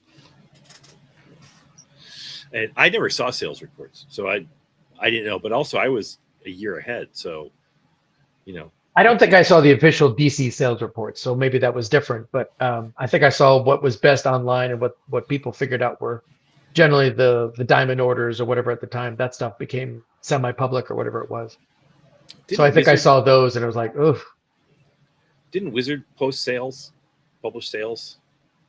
And I never saw sales reports, so I didn't know. But also, I was a year ahead, so I don't think I saw the official DC sales reports, so maybe that was different. But I think I saw what was best online and what people figured out were generally the diamond orders or whatever at the time. That stuff became semi-public or whatever it was. So I think I saw those, and it was like, oof. Didn't Wizard publish sales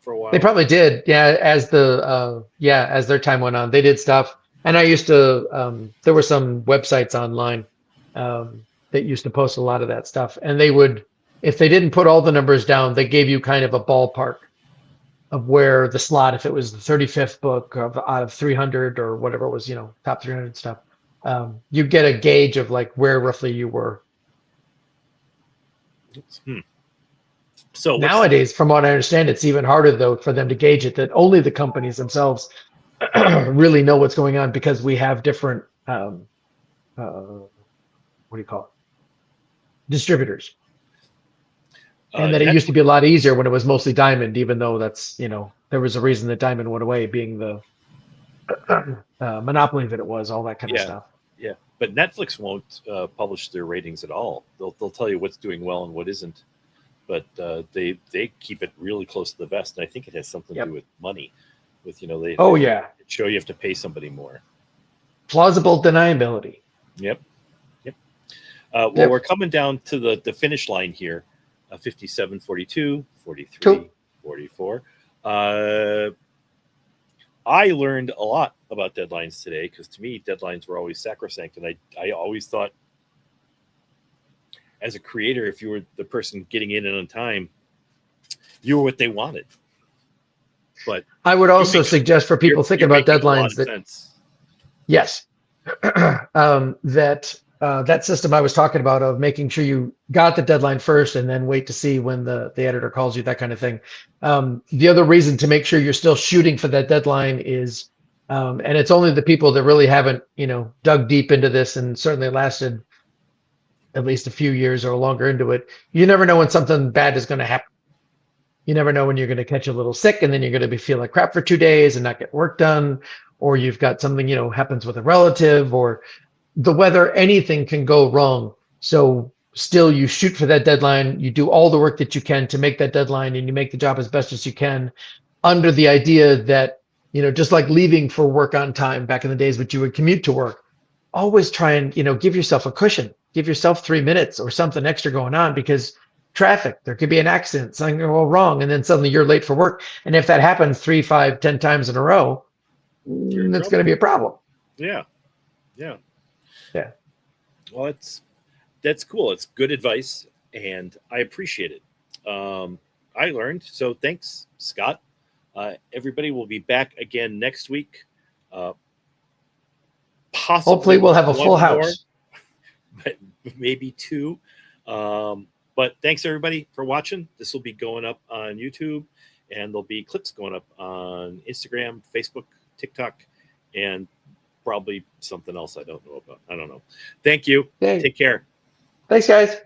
for a while? They probably did, yeah. As their time went on, they did stuff. And I used to. There were some websites online that used to post a lot of that stuff, and they would, if they didn't put all the numbers down, they gave you kind of a ballpark of where the slot, if it was the 35th book out of 300 or whatever it was, top 300 stuff. You get a gauge of like where roughly you were. So nowadays, from what I understand, it's even harder though for them to gauge it. That only the companies themselves really know what's going on, because we have different what do you call it? Distributors. And that it used to be a lot easier when it was mostly Diamond, even though that's, there was a reason that Diamond went away, being the monopoly that it was, all that kind of stuff. Yeah, but Netflix won't publish their ratings at all. They'll tell you what's doing well and what isn't, but they keep it really close to the vest. And I think it has something to do with money. With they show you have to pay somebody more. Plausible deniability. Yep. We're coming down to the finish line here. 57, 42, 43, cool. 44. I learned a lot about deadlines today, because to me, deadlines were always sacrosanct. And I always thought, as a creator, if you were the person getting in on time, you were what they wanted. But I would also suggest for people thinking about deadlines yes, that system I was talking about of making sure you got the deadline first and then wait to see when the editor calls you, that kind of thing. The other reason to make sure you're still shooting for that deadline is, and it's only the people that really haven't, dug deep into this and certainly lasted at least a few years or longer into it. You never know when something bad is going to happen. You never know when you're going to catch a little sick, and then you're going to feel like crap for 2 days and not get work done, or you've got something, happens with a relative, or the weather. Anything can go wrong. So still, you shoot for that deadline. You do all the work that you can to make that deadline, and you make the job as best as you can, under the idea that, just like leaving for work on time back in the days, but you would commute to work, always try and, give yourself a cushion, give yourself 3 minutes or something extra going on, because traffic, there could be an accident, something go wrong, and then suddenly you're late for work. And if that happens 3, 5, 10 times in a row, that's going to be a problem. Yeah. Well, that's cool. It's good advice, and I appreciate it. I learned, so thanks, Scott. Everybody will be back again next week. Possibly, hopefully we'll have a full house, but maybe 2. But thanks everybody for watching. This will be going up on YouTube, and there'll be clips going up on Instagram, Facebook, TikTok, and probably something else I don't know about. I don't know. Thank you. Hey. Take care. Thanks, guys.